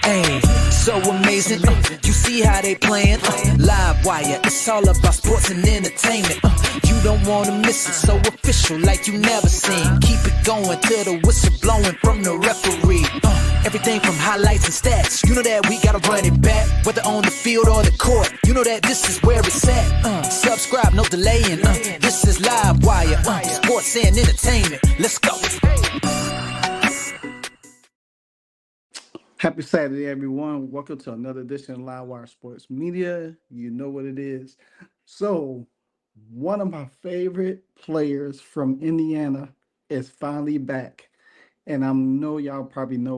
Hey, so amazing. You see how they playing? Live wire, it's all about sports and entertainment. You don't wanna miss it, so official like you never seen. Keep it going till the whistle blowing from the referee. Everything from highlights and stats, you know that we gotta run it back. Whether on the field or the court, you know that this is where it's at. Subscribe, no delaying. This is Live Wire, sports and entertainment. Let's go. Happy Saturday, everyone. Welcome to another edition of Live Wire Sports Media. You know what it is. So, one of my favorite players from Indiana is finally back. And I know y'all probably know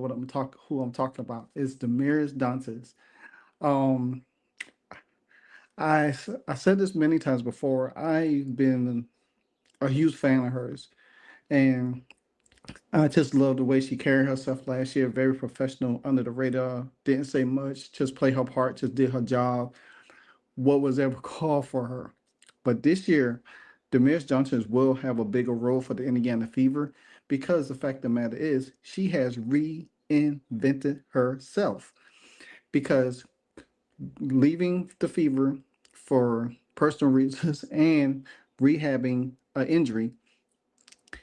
who I'm talking about. It's Damiris Dantas. Um, I said this many times before. I've been a huge fan of hers. And I just love the way she carried herself last year. Very professional, under the radar. Didn't say much. Just played her part. Just did her job. What was ever called for her. But this year, Damiris Johnson will have a bigger role for the Indiana Fever because the fact of the matter is she has reinvented herself. Because leaving the Fever for personal reasons and rehabbing an injury,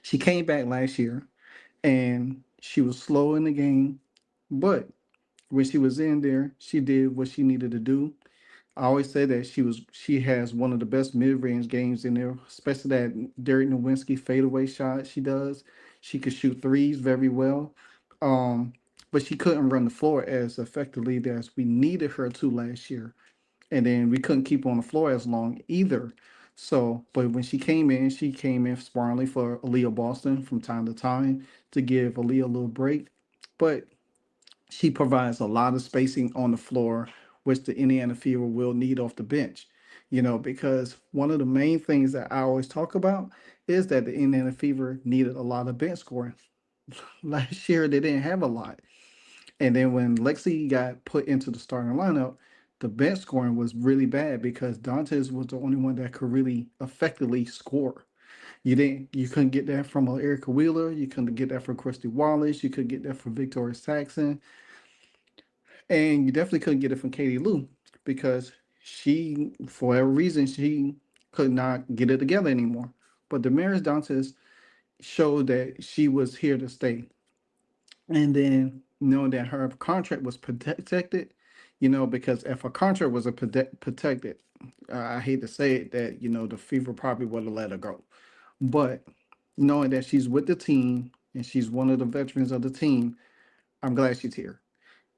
she came back last year and she was slow in the game, but when she was in there, she did what she needed to do. I always say that she has one of the best mid-range games in there, especially that Derek Nowinski fadeaway shot she does. She could shoot threes very well. But she couldn't run the floor as effectively as we needed her to last year. And then we couldn't keep her on the floor as long either. So, but when she came in sparingly for Aaliyah Boston from time to time to give Aaliyah a little break. But she provides a lot of spacing on the floor, which the Indiana Fever will need off the bench. Because one of the main things that I always talk about is that the Indiana Fever needed a lot of bench scoring. Last year, they didn't have a lot. And then when Lexi got put into the starting lineup, the bench scoring was really bad because Dantes was the only one that could really effectively score. You couldn't get that from Erica Wheeler, you couldn't get that from Christy Wallace, you couldn't get that from Victoria Saxon, and you definitely couldn't get it from Katie Lou because she, for whatever reason, she could not get it together anymore. But Damaris Dantas showed that she was here to stay. And then knowing that her contract was protected, because if her contract was protected, I hate to say it, that, the Fever probably would have let her go. But knowing that she's with the team and she's one of the veterans of the team, I'm glad she's here.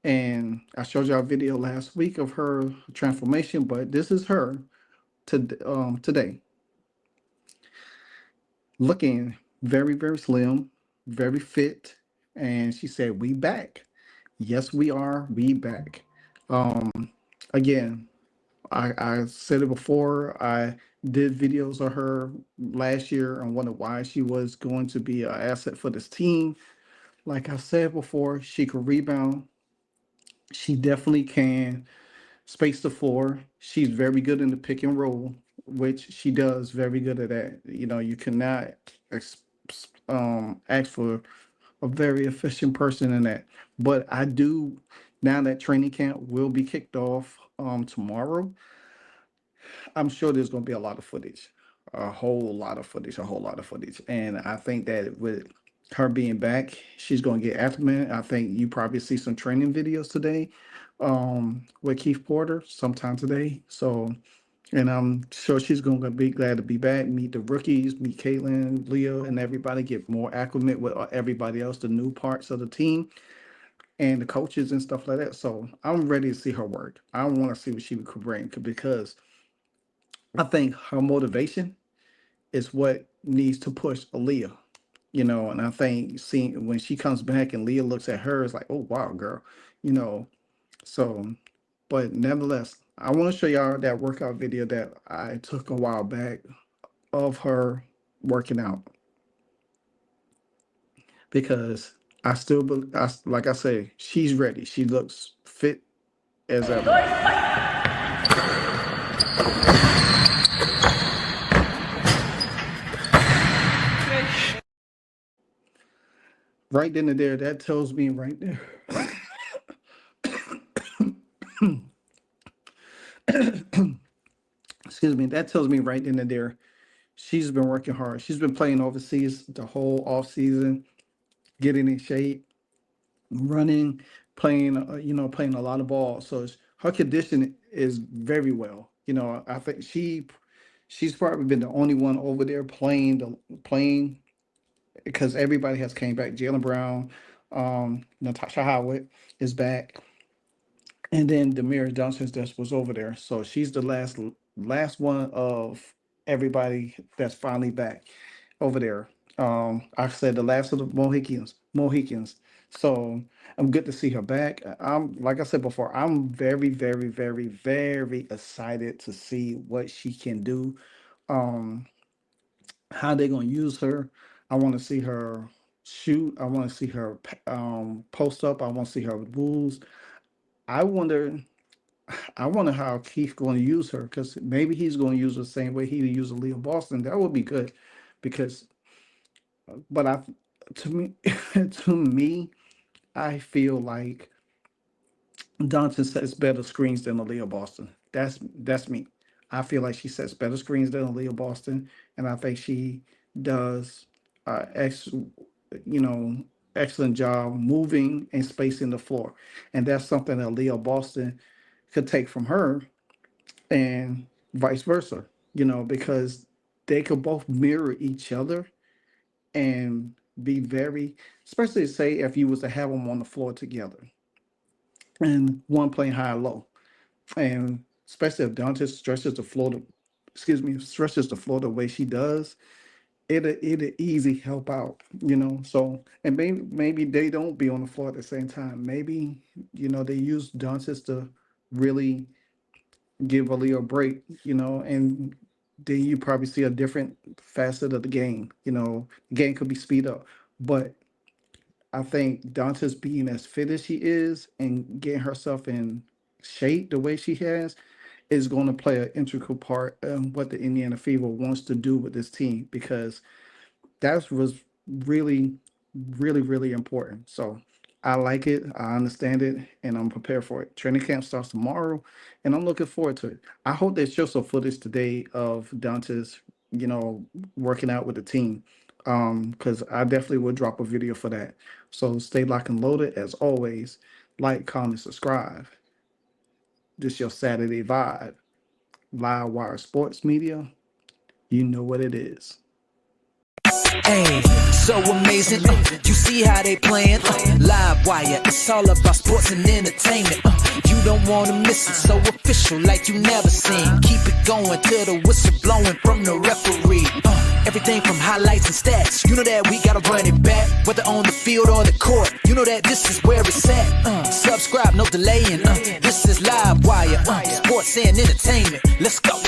And I showed y'all a video last week of her transformation, but this is her today. Looking very, very slim, very fit. And she said, "We back." Yes, we are. We back. Um, Again, I said it before. I did videos of her last year and wondered why she was going to be an asset for this team. Like I said before, she could rebound. She definitely can space the floor. She's very good in the pick and roll, which she does very good at that. You cannot ask for a very efficient person in that. But I do, now that training camp will be kicked off tomorrow, I'm sure there's going to be a lot of footage, a whole lot of footage, a whole lot of footage. And I think that with her being back, she's going to get acclimated. I think you probably see some training videos today with Keith Porter sometime today. So, and I'm sure she's going to be glad to be back, meet the rookies, meet Caitlin, Leo, and everybody, get more acclimate with everybody else, the new parts of the team and the coaches and stuff like that. So I'm ready to see her work. I want to see what she could bring because I think her motivation is what needs to push Aaliyah, and I think seeing when she comes back and Leah looks at her, it's like, oh wow, girl, you know. So, but nevertheless, I want to show y'all that workout video that I took a while back of her working out because I still, like I say, she's ready. She looks fit as ever. Right then and there, that tells me right there. Excuse me. That tells me right then and there, she's been working hard. She's been playing overseas the whole off season, getting in shape, running, playing, playing a lot of ball. So her condition is very well. I think she's probably been the only one over there playing because everybody has came back. Jalen Brown, Natasha Howard is back, and then Damiris Dantas that was over there. So she's the last one of everybody that's finally back over there. I said the last of the Mohicans. So I'm good to see her back. I'm like I said before, I'm very, very, very, very excited to see what she can do. Um, how they're gonna use her. I want to see her shoot. I want to see her post up. I want to see her moves. I wonder. I wonder how Keith going to use her because maybe he's going to use her the same way he used Leah Boston. That would be good because, but to me, to me, I feel like Johnson sets better screens than Aaliyah Boston. That's me. I feel like she sets better screens than Aaliyah Boston, and I think she does you know, excellent job moving and spacing the floor. And that's something that Aaliyah Boston could take from her and vice versa, because they could both mirror each other and be very, especially say if you was to have them on the floor together and one playing high and low. And especially if Dante stretches the floor, stretches the floor the way she does, it'll easy help out, So and maybe they don't be on the floor at the same time. Maybe they use Dantas to really give Aaliyah a break, and then you probably see a different facet of the game. The game could be speed up, but I think Dantas being as fit as she is and getting herself in shape the way she has is going to play an integral part in what the Indiana Fever wants to do with this team because that was really, really, really important. So I like it, I understand it, and I'm prepared for it. Training camp starts tomorrow, and I'm looking forward to it. I hope they show some footage today of Dantas, working out with the team, because I definitely will drop a video for that. So stay locked and loaded as always. Like, comment, subscribe. This your Saturday vibe. Live Wire Sports Media. You know what it is. Hey, so amazing. You see how they playing? Live Wire, it's all about sports and entertainment. You don't want to miss it, so official like you never seen. Keep it going till the whistle blowing from the referee. Everything from highlights and stats. You know that we gotta run it back, whether on the field or the court. You know that this is where it's at. Subscribe, no delaying. This is Live Wire, sports and entertainment. Let's go.